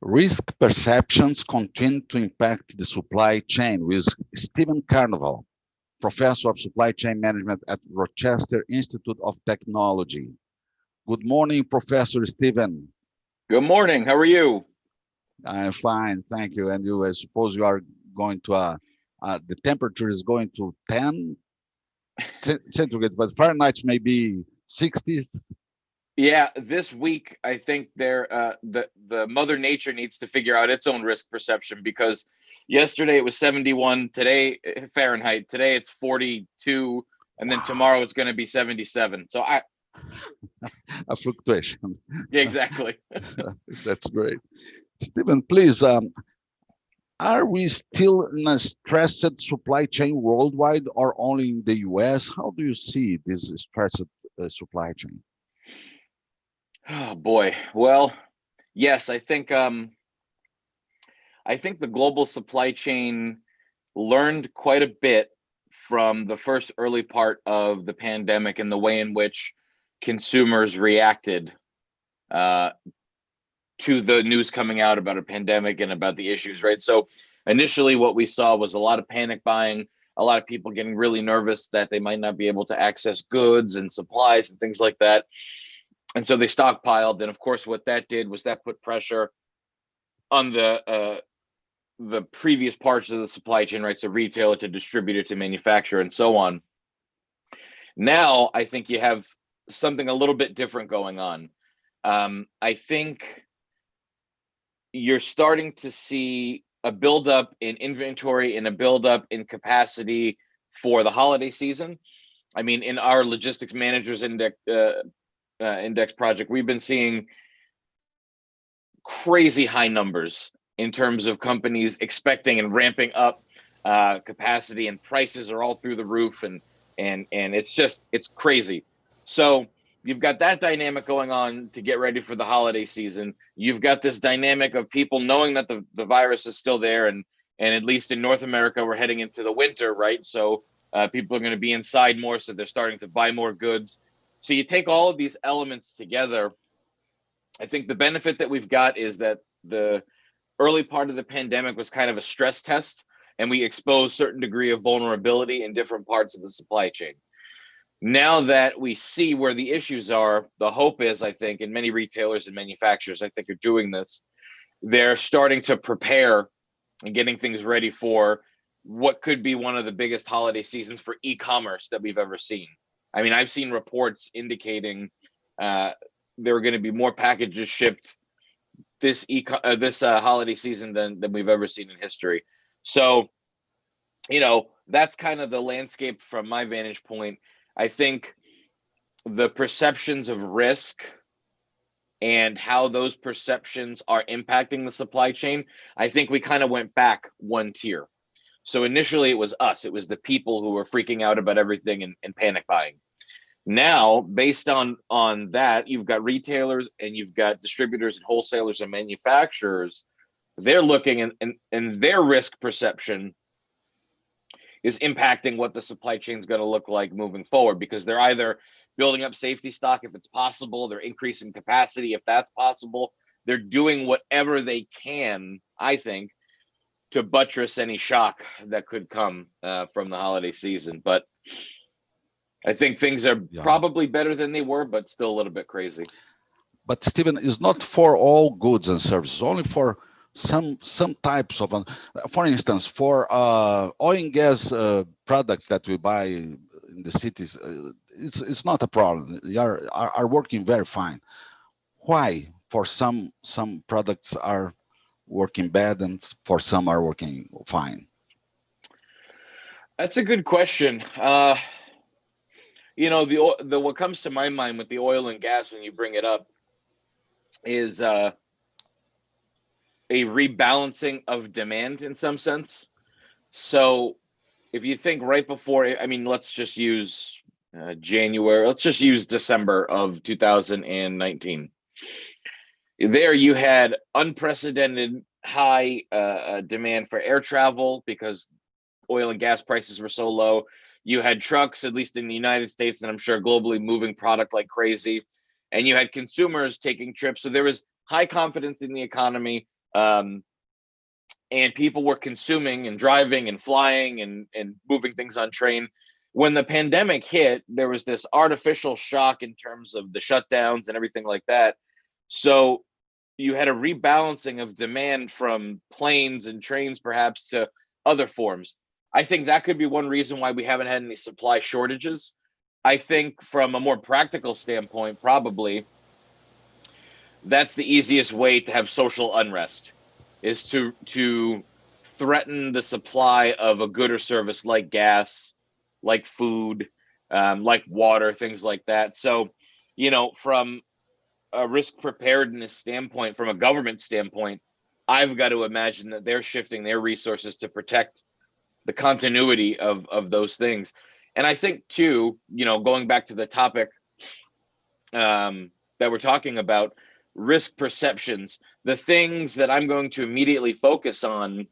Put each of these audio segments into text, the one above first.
Risk perceptions continue to impact the supply chain with Stephen Carnovale, professor of supply chain management at Rochester Institute of Technology. Good morning, Professor Stephen. Good morning. How are you? I'm fine, thank you. And you, I suppose you are going to, the temperature is going to 10 centigrade, but Fahrenheit may be 60. Yeah, this week I think the Mother Nature needs to figure out its own risk perception, because yesterday it was 71, today Fahrenheit, today it's 42, and then tomorrow it's going to be 77. So A fluctuation. yeah, exactly. That's great. Stephen, please, are we still in a stressed supply chain worldwide or only in the US? How do you see this stressed supply chain? Oh boy. Well, yes, I think the global supply chain learned quite a bit from the first early part of the pandemic and the way in which consumers reacted to the news coming out about a pandemic and about the issues, right? So initially what we saw was a lot of panic buying, a lot of people getting really nervous that they might not be able to access goods and supplies and things like that. And so they stockpiled. And of course, what that did was that put pressure on the previous parts of the supply chain, right? So retailer to distributor to manufacturer and so on. Now, I think you have something a little bit different going on. I think you're starting to see a buildup in inventory and a buildup in capacity for the holiday season. I mean, in our logistics managers index project, we've been seeing crazy high numbers in terms of companies expecting and ramping up capacity, and prices are all through the roof, and it's crazy. So you've got that dynamic going on to get ready for the holiday season. You've got this dynamic of people knowing that the virus is still there, and at least in North America, we're heading into the winter, right? So people are going to be inside more, so they're starting to buy more goods. So you take all of these elements together. I think the benefit that we've got is that the early part of the pandemic was kind of a stress test, and we exposed certain degree of vulnerability in different parts of the supply chain. Now that we see where the issues are, the hope is, I think, and many retailers and manufacturers, I think, are doing this, they're starting to prepare and getting things ready for what could be one of the biggest holiday seasons for e-commerce that we've ever seen. I mean, I've seen reports indicating there are going to be more packages shipped this holiday season than we've ever seen in history. So, that's kind of the landscape from my vantage point. I think the perceptions of risk and how those perceptions are impacting the supply chain, I think we kind of went back one tier. So initially it was us, it was the people who were freaking out about everything and panic buying. Now, based on that, you've got retailers and you've got distributors and wholesalers and manufacturers. They're looking, and their risk perception is impacting what the supply chain is going to look like moving forward, because they're either building up safety stock if it's possible, they're increasing capacity if that's possible. They're doing whatever they can, I think, to buttress any shock that could come from the holiday season. But I think things are probably better than they were, but still a little bit crazy. But Stephen, it's not for all goods and services, only for some types of, for instance, for oil and gas products that we buy in the cities, it's not a problem. They are working very fine. Why for some products are working bad and for some are working fine? That's a good question. The what comes to my mind with the oil and gas when you bring it up is a rebalancing of demand in some sense. So if you think right before, I mean, let's just use January. Let's just use December of 2019. There you had unprecedented high demand for air travel because oil and gas prices were so low. You had trucks, at least in the United States, and I'm sure globally, moving product like crazy. And you had consumers taking trips. So there was high confidence in the economy. And people were consuming and driving and flying and moving things on train. When the pandemic hit, there was this artificial shock in terms of the shutdowns and everything like that. So you had a rebalancing of demand from planes and trains perhaps to other forms. I think that could be one reason why we haven't had any supply shortages. I think from a more practical standpoint, probably that's the easiest way to have social unrest, is to threaten the supply of a good or service like gas, like food, like water, things like that. So, from a risk preparedness standpoint, from a government standpoint, I've got to imagine that they're shifting their resources to protect the continuity of those things. And I think too, going back to the topic that we're talking about, risk perceptions, the things that I'm going to immediately focus on: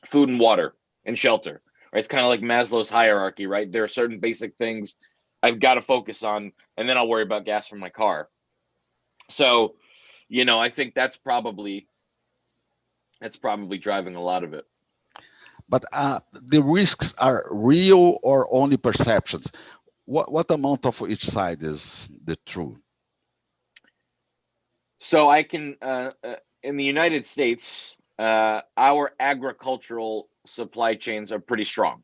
food and water and shelter, right? It's kind of like Maslow's hierarchy, right? There are certain basic things I've got to focus on, and then I'll worry about gas for my car. So, I think that's probably driving a lot of it. But the risks are real or only perceptions? What amount of each side is the true? So I can, in the United States, our agricultural supply chains are pretty strong.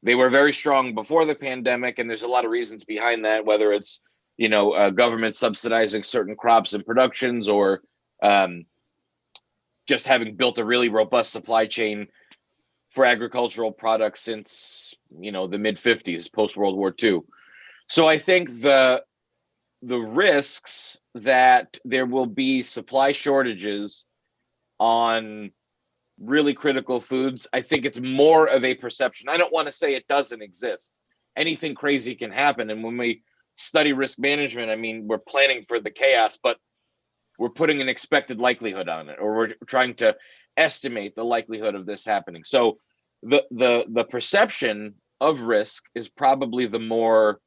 They were very strong before the pandemic, and there's a lot of reasons behind that, whether it's, government subsidizing certain crops and productions, or just having built a really robust supply chain for agricultural products since, the mid 50s, post World War II. So I think the risks that there will be supply shortages on really critical foods, I think it's more of a perception. I don't want to say it doesn't exist. Anything crazy can happen. And when we study risk management, I mean, we're planning for the chaos, but we're putting an expected likelihood on it, or we're trying to estimate the likelihood of this happening. So the perception of risk is probably the more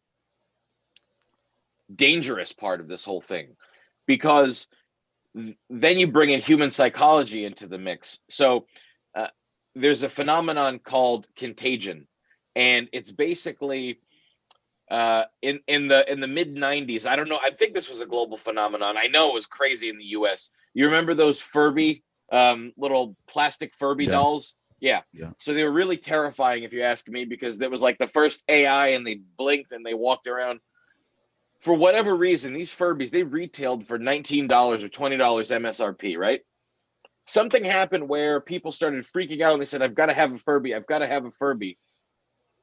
dangerous part of this whole thing, because then you bring in human psychology into the mix. So there's a phenomenon called contagion, and it's basically in the mid 90s. I don't know. I think this was a global phenomenon. I know it was crazy in the US. You remember those Furby little plastic Furby dolls? Yeah. So they were really terrifying, if you ask me, because there was like the first AI, and they blinked and they walked around. For whatever reason, these Furbies, they retailed for $19 or $20 MSRP, right? Something happened where people started freaking out, and they said, I've got to have a Furby. I've got to have a Furby.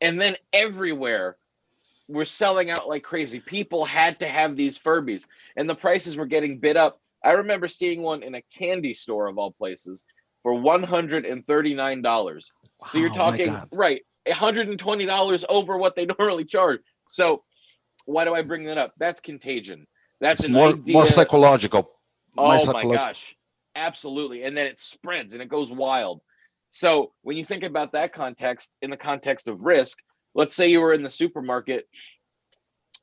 And then everywhere we're selling out like crazy. People had to have these Furbies, and the prices were getting bid up. I remember seeing one in a candy store, of all places, for $139. Wow, so you're talking, right, $120 over what they normally charge. So why do I bring that up? That's contagion. That's an idea. More psychological. Oh my gosh, absolutely. And then it spreads and it goes wild. So when you think about that context, in the context of risk, let's say you were in the supermarket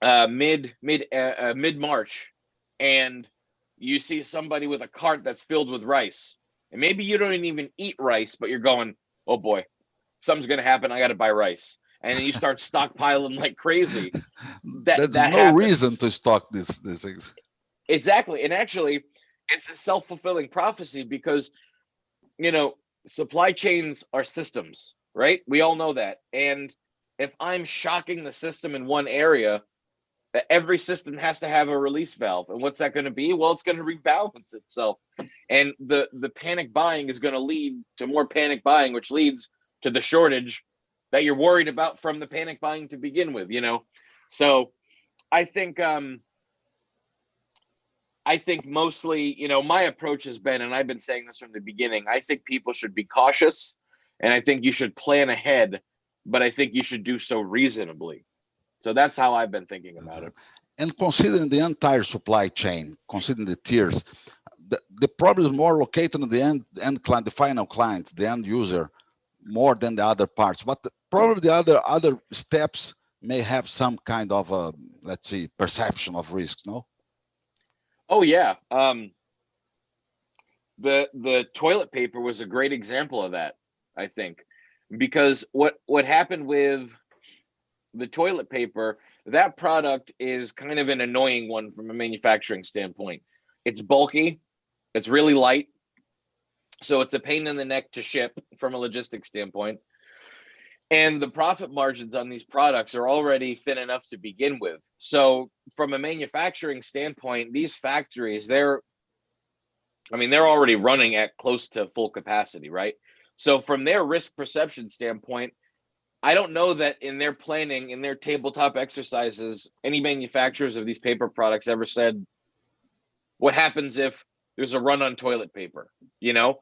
mid March, and you see somebody with a cart that's filled with rice, and maybe you don't even eat rice, but you're going, oh boy, something's going to happen. I got to buy rice. And then you start stockpiling like crazy. There's no happens. Reason to stock these things. Exactly. And actually, it's a self-fulfilling prophecy, because, supply chains are systems, right? We all know that. And if I'm shocking the system in one area, every system has to have a release valve. And what's that going to be? Well, it's going to rebalance itself. And the panic buying is going to lead to more panic buying, which leads to the shortage that you're worried about from the panic buying to begin with, So I think mostly, my approach has been, and I've been saying this from the beginning, I think people should be cautious, and I think you should plan ahead, but I think you should do so reasonably. So that's how I've been thinking about it. And considering the entire supply chain, considering the tiers, the problem is more located on the end client, the final client, the end user, more than the other parts. But probably the other steps may have some kind of a, let's see, perception of risk. No. Oh yeah. The toilet paper was a great example of that, I think, because what happened with the toilet paper, that product is kind of an annoying one from a manufacturing standpoint. It's bulky, it's really light, so it's a pain in the neck to ship from a logistics standpoint. And the profit margins on these products are already thin enough to begin with. So from a manufacturing standpoint, these factories, they're already running at close to full capacity, right? So from their risk perception standpoint, I don't know that in their planning, in their tabletop exercises, any manufacturers of these paper products ever said, what happens if there's a run on toilet paper, you know?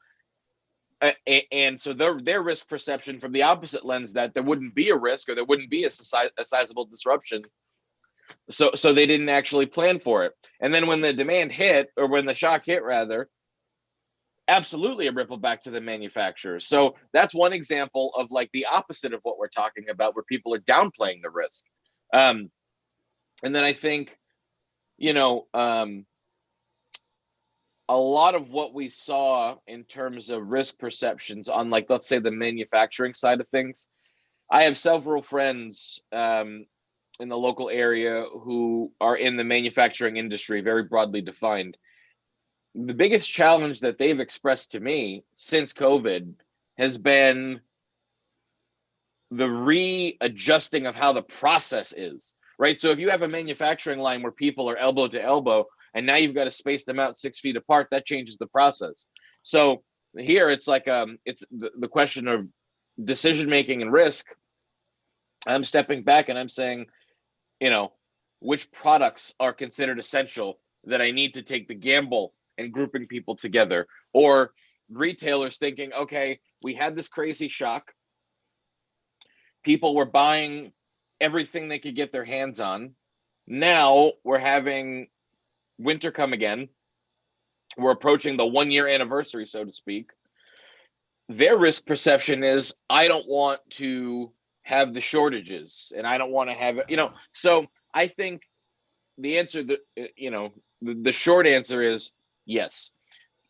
And so their risk perception from the opposite lens, that there wouldn't be a risk or there wouldn't be a sizable disruption. So they didn't actually plan for it. And then when the demand hit, or when the shock hit rather, absolutely a ripple back to the manufacturers. So that's one example of like the opposite of what we're talking about, where people are downplaying the risk. And then I think, a lot of what we saw in terms of risk perceptions on, like, let's say the manufacturing side of things, I have several friends in the local area who are in the manufacturing industry, very broadly defined. The biggest challenge that they've expressed to me since COVID has been the readjusting of how the process is, right? So if you have a manufacturing line where people are elbow to elbow, and now you've got to space them out 6 feet apart, that changes the process. So here it's like it's the question of decision making and risk. I'm stepping back and I'm saying, which products are considered essential that I need to take the gamble and grouping people together, or retailers thinking, okay, we had this crazy shock. People were buying everything they could get their hands on. Now we're having winter come again. We're approaching the 1-year anniversary, so to speak. Their risk perception is, I don't want to have the shortages, and I don't want to have it, So I think the answer, the short answer is yes.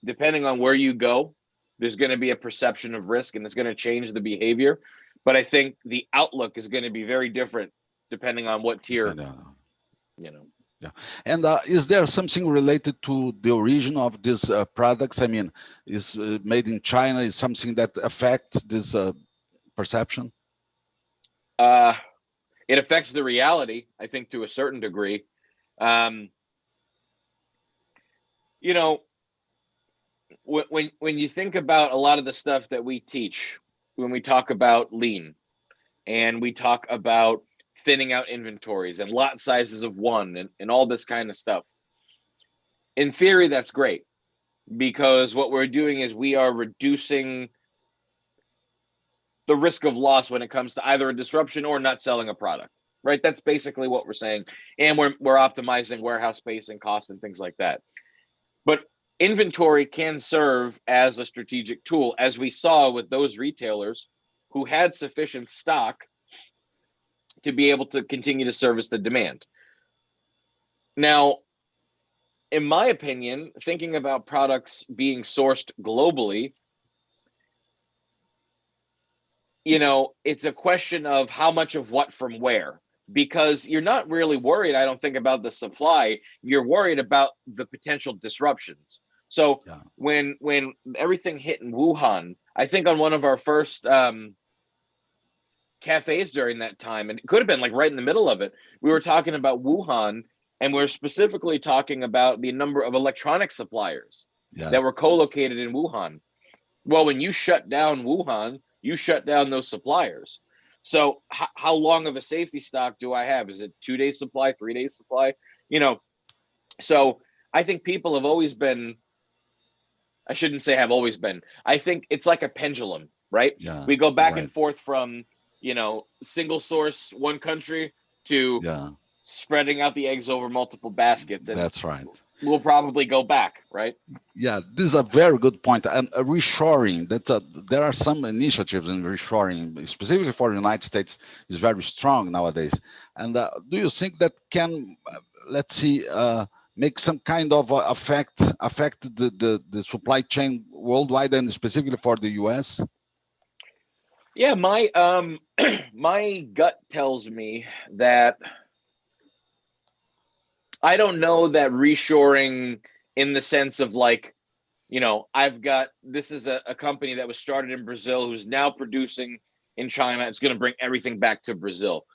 Depending on where you go, there's going to be a perception of risk, and it's going to change the behavior. But I think the outlook is going to be very different depending on what tier, Yeah. And is there something related to the origin of these products? I mean, is made in China, is something that affects this perception? It affects the reality, I think, to a certain degree. When you think about a lot of the stuff that we teach, when we talk about lean and we talk about thinning out inventories and lot sizes of one and all this kind of stuff, in theory, that's great, because what we're doing is we are reducing the risk of loss when it comes to either a disruption or not selling a product, right? That's basically what we're saying. And we're optimizing warehouse space and cost and things like that. But inventory can serve as a strategic tool, as we saw with those retailers who had sufficient stock to be able to continue to service the demand. Now, in my opinion, thinking about products being sourced globally, it's a question of how much of what from where, because you're not really worried, I don't think, about the supply. You're worried about the potential disruptions. So when everything hit in Wuhan, I think on one of our first cafes during that time, and it could have been like right in the middle of it, we were talking about Wuhan, and we're specifically talking about the number of electronic suppliers that were co-located in Wuhan. Well, when you shut down Wuhan, you shut down those suppliers. So how long of a safety stock do I have? Is it 2 days supply, 3 days supply? So I think people have always been, I shouldn't say have always been, I think it's like a pendulum, right? We go back and forth from, single source, one country, to Yeah, spreading out the eggs over multiple baskets, and that's right. we'll probably go back, right? Yeah, this is a very good point. And reshoring, there are some initiatives in reshoring, specifically for the United States, is very strong nowadays. And do you think that can, let's see, make some kind of affect the supply chain worldwide and specifically for the U.S.? Yeah, my my gut tells me that I don't know that reshoring in the sense of like, I've got this is a company that was started in Brazil who's now producing in China. It's going to bring everything back to Brazil.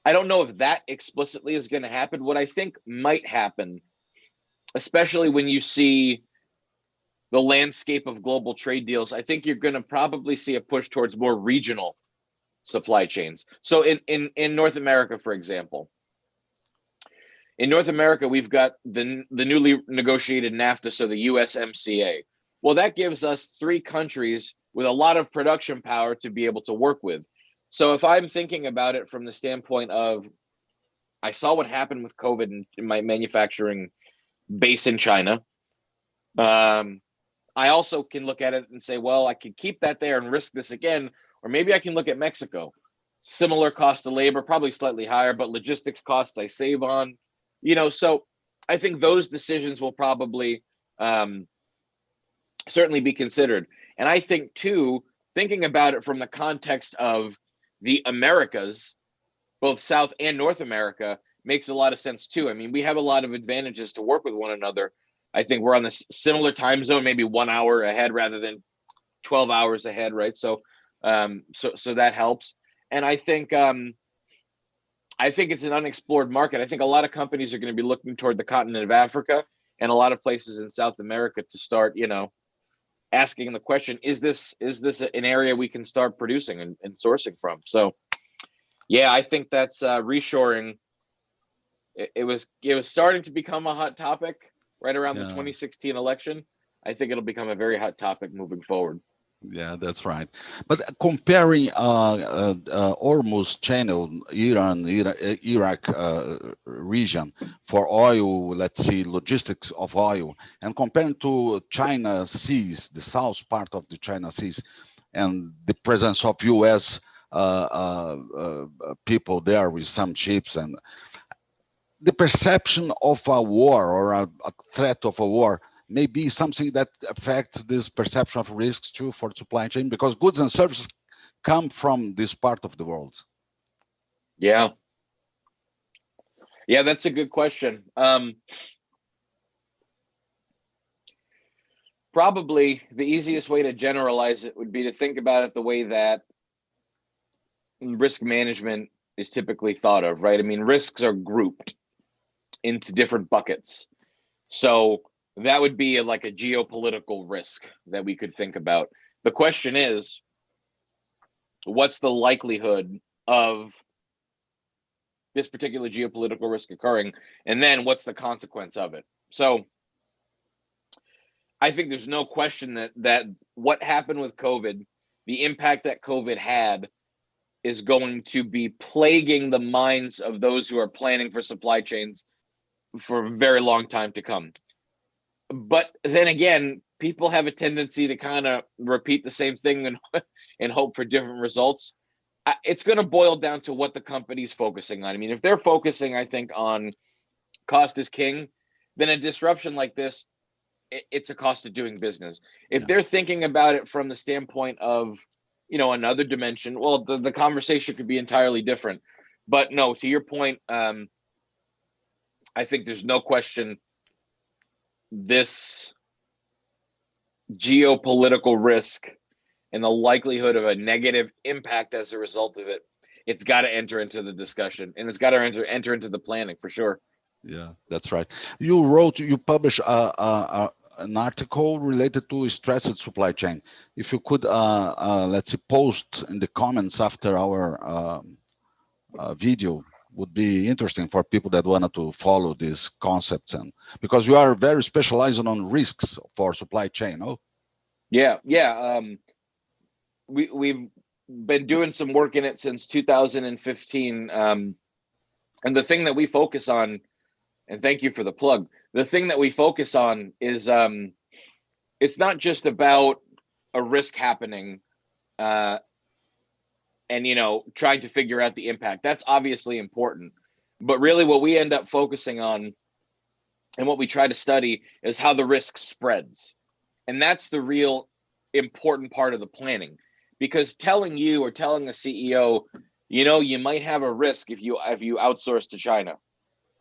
I don't know if that explicitly is going to happen. What I think might happen, especially when you see the landscape of global trade deals, I think you're going to probably see a push towards more regional supply chains. So in North America, for example, in North America, we've got the newly negotiated NAFTA, so the USMCA. Well, that gives us 3 countries with a lot of production power to be able to work with. So if I'm thinking about it from the standpoint of, I saw what happened with COVID in my manufacturing base in China. I also can look at it and say, well, I could keep that there and risk this again, or maybe I can look at Mexico. Similar cost of labor, probably slightly higher, but logistics costs I save on. So I think those decisions will probably certainly be considered. And I think too, thinking about it from the context of the Americas, both South and North America, makes a lot of sense too. I mean, we have a lot of advantages to work with one another. I think we're on this similar time zone, maybe 1 hour ahead rather than 12 hours ahead, right? So that helps. And I think it's an unexplored market. I think a lot of companies are going to be looking toward the continent of Africa and a lot of places in South America to start, asking the question, is this an area we can start producing and sourcing from? So yeah, I think that's reshoring. It was starting to become a hot topic right around the Yeah. 2016 election. I think it'll become a very hot topic moving forward. Yeah, that's right. But comparing Hormuz Channel, Iraq region for oil, let's see, logistics of oil, and comparing to China seas, the south part of the China seas, and the presence of U.S. People there with some ships, and the perception of a war or a threat of a war may be something that affects this perception of risks too for supply chain, because goods and services come from this part of the world. Yeah, that's a good question. Probably the easiest way to generalize it would be to think about it the way that risk management is typically thought of, right? I mean, risks are grouped into different buckets. So that would be like a geopolitical risk that we could think about. The question is, what's the likelihood of this particular geopolitical risk occurring? And then what's the consequence of it? So I think there's no question that what happened with COVID, the impact that COVID had, is going to be plaguing the minds of those who are planning for supply chains for a very long time to come. But then again, people have a tendency to kind of repeat the same thing and hope for different results. It's going to boil down to what the company's focusing on. I mean, if they're focusing, I think, on cost is king, then a disruption like this, it's a cost of doing business. If they're thinking about it from the standpoint of, another dimension, well, the conversation could be entirely different. But no, to your point, I think there's no question this geopolitical risk and the likelihood of a negative impact as a result of it, it's got to enter into the discussion, and it's got to enter into the planning for sure. Yeah, that's right. You published an article related to stressed supply chain. If you could, let's say, post in the comments after our video, would be interesting for people that wanted to follow these concepts, and because you are very specialized on risks for supply chain. Oh, yeah. We've been doing some work in it since 2015. And the thing that we focus on, and thank you for the plug, the thing that we focus on is it's not just about a risk happening and, you know, trying to figure out the impact. That's obviously important. But really what we end up focusing on and what we try to study is how the risk spreads. And that's the real important part of the planning. Because telling you or telling a CEO, you know, you might have a risk if you outsource to China.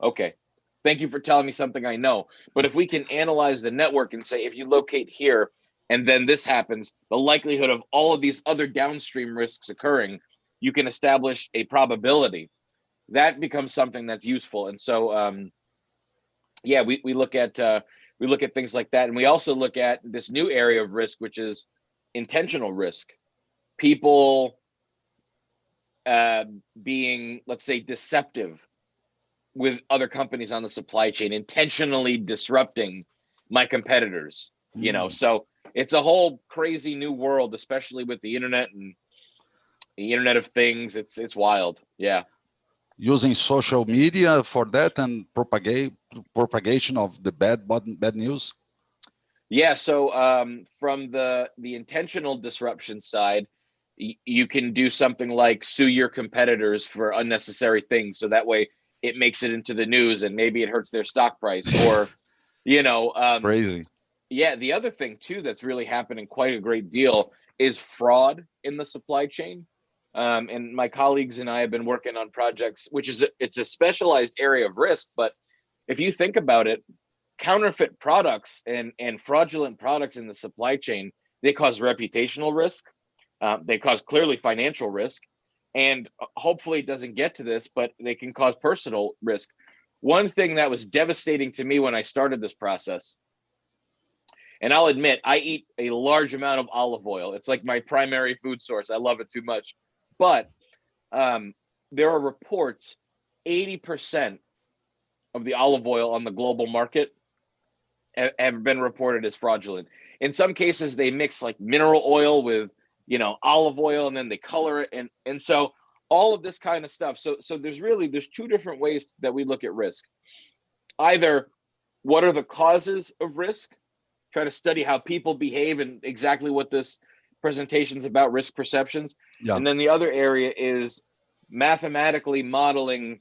Okay. Thank you for telling me something I know. But if we can analyze the network and say, if you locate here and then this happens, the likelihood of all of these other downstream risks occurring, you can establish a probability. That becomes something that's useful. And so, yeah, we look at things like that. And we also look at this new area of risk, which is intentional risk. People being, let's say, deceptive with other companies on the supply chain, intentionally disrupting my competitors, you know. So it's a whole crazy new world, especially with the internet and the Internet of Things. It's wild. Yeah. Using social media for that and propagation of the bad news. Yeah. So from the intentional disruption side, you can do something like sue your competitors for unnecessary things. So that way it makes it into the news and maybe it hurts their stock price, or, you know, Crazy. Yeah. The other thing too, that's really happening quite a great deal is fraud in the supply chain. And my colleagues and I have been working on projects, which is it's a specialized area of risk. But if you think about it, counterfeit products and fraudulent products in the supply chain, they cause reputational risk. They cause clearly financial risk, and hopefully it doesn't get to this, but they can cause personal risk. One thing that was devastating to me when I started this process, and I'll admit, I eat a large amount of olive oil. It's like my primary food source. I love it too much. But there are reports 80% of the olive oil on the global market have been reported as fraudulent. In some cases, they mix like mineral oil with, you know, olive oil, and then they color it. And so all of this kind of stuff. So there's two different ways that we look at risk. Either what are the causes of risk? Try to study how people behave and exactly what this presentation is about, risk perceptions. Yeah. And then the other area is mathematically modeling,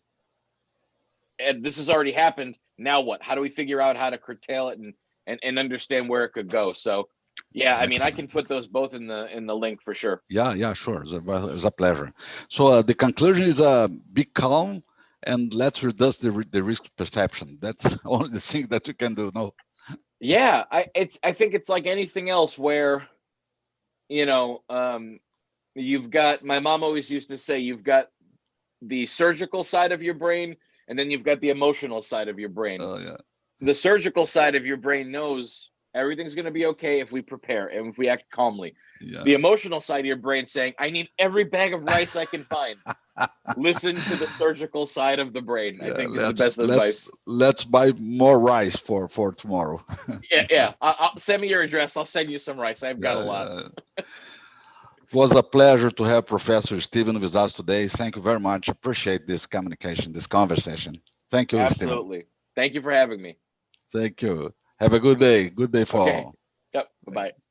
and this has already happened. Now what? How do we figure out how to curtail it and understand where it could go? So yeah, I mean, I can put those both in the link for sure. Yeah, sure. It's a pleasure. So the conclusion is be calm and let's reduce the risk perception. That's only the thing that you can do. No. Yeah, I think it's like anything else where, you know, you've got, my mom always used to say, you've got the surgical side of your brain, and then you've got the emotional side of your brain. Oh yeah. The surgical side of your brain knows everything's going to be okay if we prepare and if we act calmly. Yeah. The emotional side of your brain saying, I need every bag of rice I can find. Listen to the surgical side of the brain. I think is the best advice. Let's buy more rice for tomorrow. Yeah. I'll send me your address. I'll send you some rice. I've got a lot. It was a pleasure to have Professor Steven with us today. Thank you very much. Appreciate this communication, this conversation. Thank you, Absolutely. Steven. Thank you for having me. Thank you. Have a good day. Good day for all. Yep. Bye-bye.